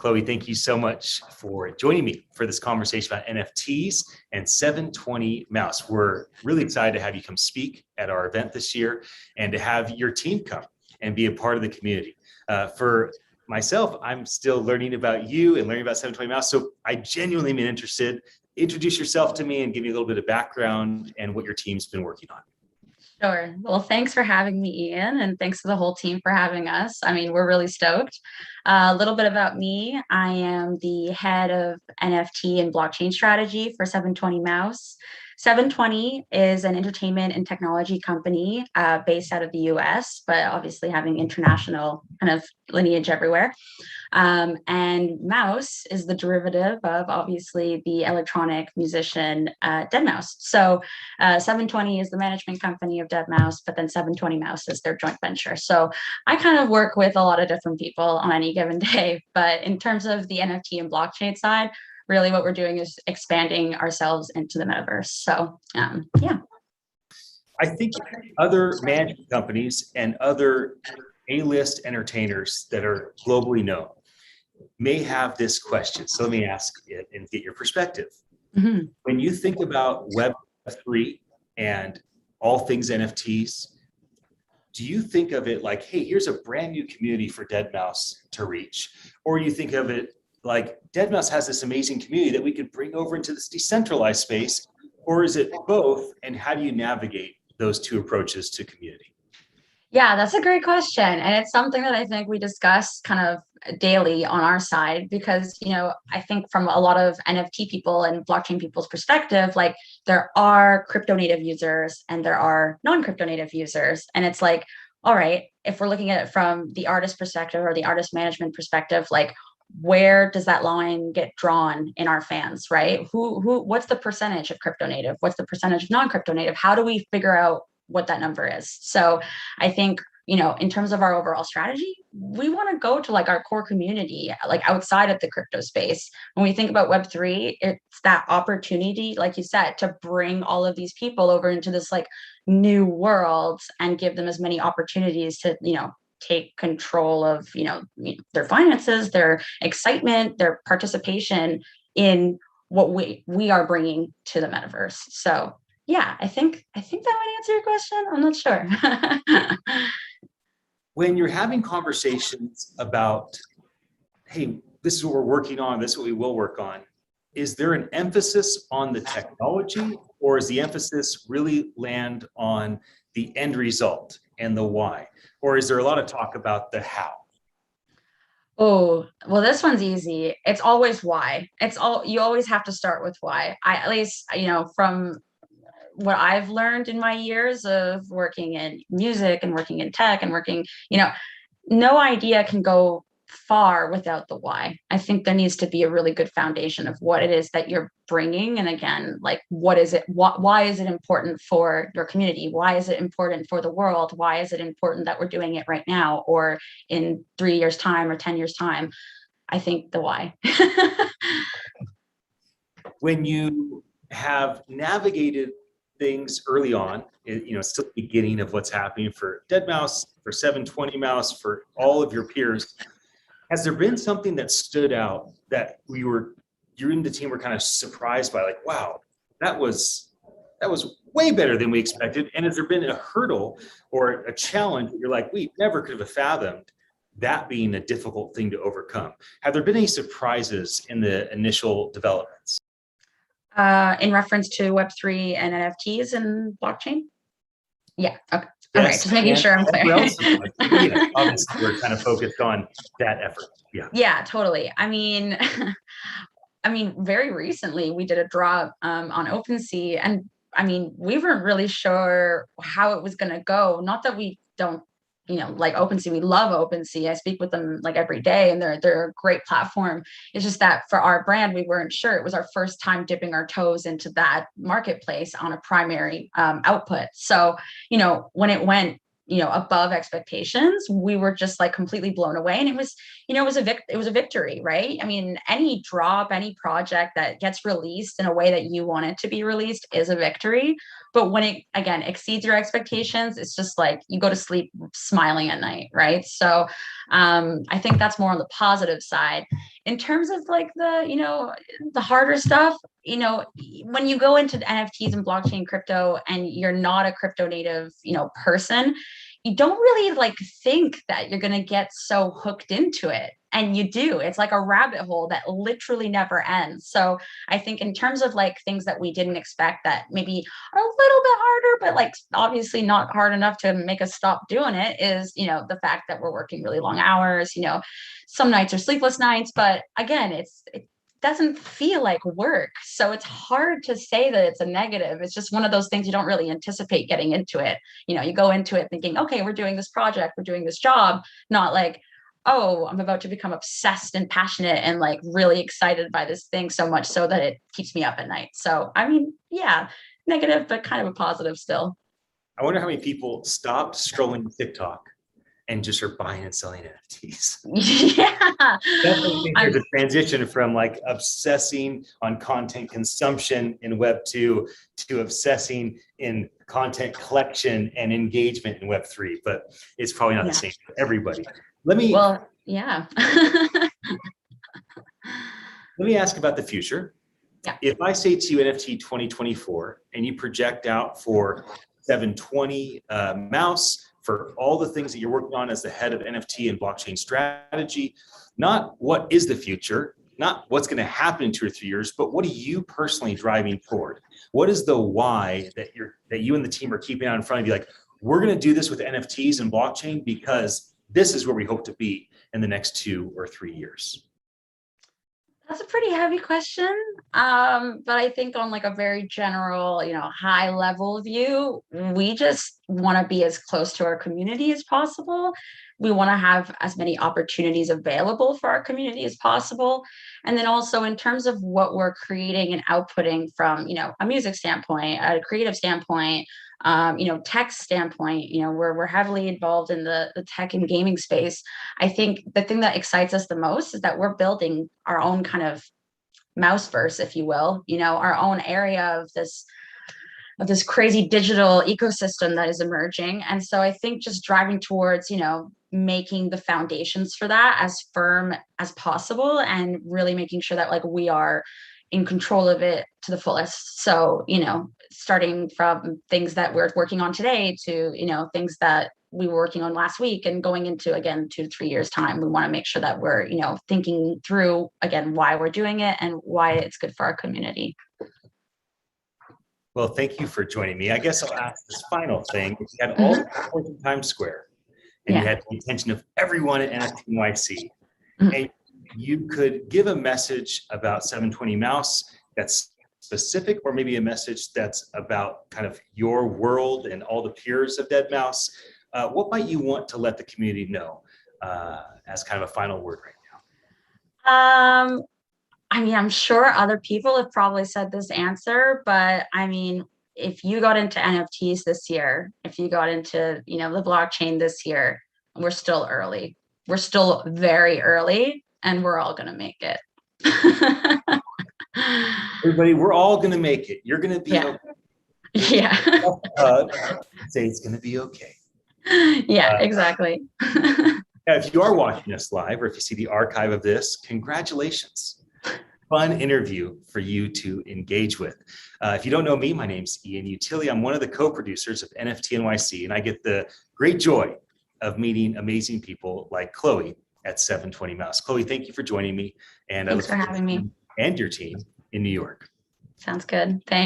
Chloe, thank you so much for joining me for this conversation about NFTs and 720 Mouse. We're really excited to have you come speak at our event this year and to have your team come and be a part of the community. For myself, I'm still learning about you and learning about 720 Mouse, so I genuinely am interested. Introduce yourself to me and give me a little bit of background and what your team's been working on. Sure. Well, thanks for having me, Ian, and thanks to the whole team for having us. I mean, we're really stoked. A little bit about me. I am the head of NFT and blockchain strategy for 720 Mouse. 720 is an entertainment and technology company based out of the US, but obviously having international kind of lineage everywhere. And Mouse is the derivative of obviously the electronic musician deadmau5. So 720 is the management company of deadmau5, but then 720 Mouse is their joint venture. So I kind of work with a lot of different people on any given day. But in terms of the NFT and blockchain side, really what we're doing is expanding ourselves into the metaverse. So yeah. I think other management companies and other A-list entertainers that are globally known may have this question. So let me ask it and get your perspective. Mm-hmm. When you think about Web3 and all things NFTs, do you think of it like, hey, here's a brand new community for deadmau5 to reach? Or you think of it like deadmau5 has this amazing community that we could bring over into this decentralized space? Or is it both? And how do you navigate those two approaches to community? Yeah, that's a great question. And it's something that I think we discuss kind of daily on our side because, I think from a lot of NFT people and blockchain people's perspective, like there are crypto native users and there are non-crypto native users. And it's like, all right, if we're looking at it from the artist perspective or the artist management perspective, like where does that line get drawn in our fans, right? What's the percentage of crypto native? What's the percentage of non-crypto native? How do we figure out what that number is? So I think, in terms of our overall strategy, we want to go to like our core community, like outside of the crypto space. When we think about Web3, it's that opportunity, like you said, to bring all of these people over into this like new world and give them as many opportunities to, take control of, their finances, their excitement, their participation in what we are bringing to the metaverse. So yeah, I think that might answer your question. I'm not sure. When you're having conversations about, hey, this is what we're working on, this is what we will work on, is there an emphasis on the technology, or is the emphasis really land on the end result and the why? Or is there a lot of talk about the how? Oh, well, this one's easy. It's always why. You always have to start with why. At least, from what I've learned in my years of working in music and working in tech and working, no idea can go far without the why. I think there needs to be a really good foundation of what it is that you're bringing. And again, like, what is it? Why is it important for your community? Why is it important for the world? Why is it important that we're doing it right now or in 3 years' time or 10 years' time? I think the why. When you have navigated things early on, still the beginning of what's happening for deadmau5, for 720 Mouse, for all of your peers, has there been something that stood out that you and the team were kind of surprised by, like, wow, that was way better than we expected? And has there been a hurdle or a challenge that you're like, we never could have fathomed that being a difficult thing to overcome? Have there been any surprises in the initial developments? In reference to Web3 and NFTs and blockchain? Yeah, okay. Yes, all right, just making sure I'm clear. Obviously, we're kind of focused on that effort. Yeah, totally. I mean, very recently we did a draw on OpenSea, and I mean, we weren't really sure how it was going to go. Not that we don't, like OpenSea, we love OpenSea. I speak with them like every day, and they're a great platform. It's just that for our brand, we weren't sure. It was our first time dipping our toes into that marketplace on a primary output. So, when it went, above expectations, we were just like completely blown away. And it was a victory, right? I mean, any drop, any project that gets released in a way that you want it to be released is a victory. but when it again exceeds your expectations, it's just like you go to sleep smiling at night, right? So I think that's more on the positive side. In terms of like the harder stuff, when you go into NFTs and blockchain crypto and you're not a crypto native, person, you don't really like think that you're going to get so hooked into it. And you do. It's like a rabbit hole that literally never ends. So I think in terms of like things that we didn't expect that maybe are a little bit harder, but like obviously not hard enough to make us stop doing it, is, the fact that we're working really long hours, some nights are sleepless nights, but again, it doesn't feel like work. So it's hard to say that it's a negative. It's just one of those things you don't really anticipate getting into it. You go into it thinking, okay, we're doing this project, we're doing this job, not like, oh, I'm about to become obsessed and passionate and like really excited by this thing so much so that it keeps me up at night. So, I mean, yeah, negative, but kind of a positive still. I wonder how many people stopped scrolling TikTok and just are buying and selling NFTs. Yeah. Definitely think there's a transition from like obsessing on content consumption in Web2 to obsessing in content collection and engagement in Web3, but it's probably not the same for everybody. Well, yeah. Let me ask about the future. Yeah. If I say to you NFT 2024 and you project out for 720 mouse, for all the things that you're working on as the head of NFT and blockchain strategy, not what is the future, not what's going to happen in 2 or 3 years, but what are you personally driving toward? What is the why that you and the team are keeping out in front of you? Like, we're going to do this with NFTs and blockchain because this is where we hope to be in the next 2 or 3 years. That's a pretty heavy question. But I think on like a very general, high level view, we just want to be as close to our community as possible. We want to have as many opportunities available for our community as possible. And then also in terms of what we're creating and outputting from, a music standpoint, a creative standpoint, tech standpoint, we're heavily involved in the tech and gaming space. I think the thing that excites us the most is that we're building our own kind of mouseverse, if you will, our own area of this crazy digital ecosystem that is emerging. And so I think just driving towards, making the foundations for that as firm as possible and really making sure that like we are in control of it to the fullest. So, starting from things that we're working on today to, things that we were working on last week and going into, again, 2 to 3 years time, we want to make sure that we're, thinking through, again, why we're doing it and why it's good for our community. Well, thank you for joining me. I guess I'll ask this final thing. If you had all the support in Times Square and you had the attention of everyone at NFT NYC, and you could give a message about 720 Mouse that's specific, or maybe a message that's about kind of your world and all the peers of deadmau5, what might you want to let the community know as kind of a final word right now? I mean, I'm sure other people have probably said this answer, but I mean, if you got into NFTs this year, if you got into, the blockchain this year, we're still early. We're still very early, and we're all going to make it. Everybody, we're all going to make it. You're going to be okay. Yeah. Say it's going to be okay. Yeah, exactly. If you are watching us live, or if you see the archive of this, congratulations. Fun interview for you to engage with. If you don't know me, my name's Ian Utilli. I'm one of the co-producers of NFT NYC, and I get the great joy of meeting amazing people like Chloe at 720 Mouse. Chloe, thank you for joining me. And thanks for having me. And your team in New York. Sounds good. Thanks.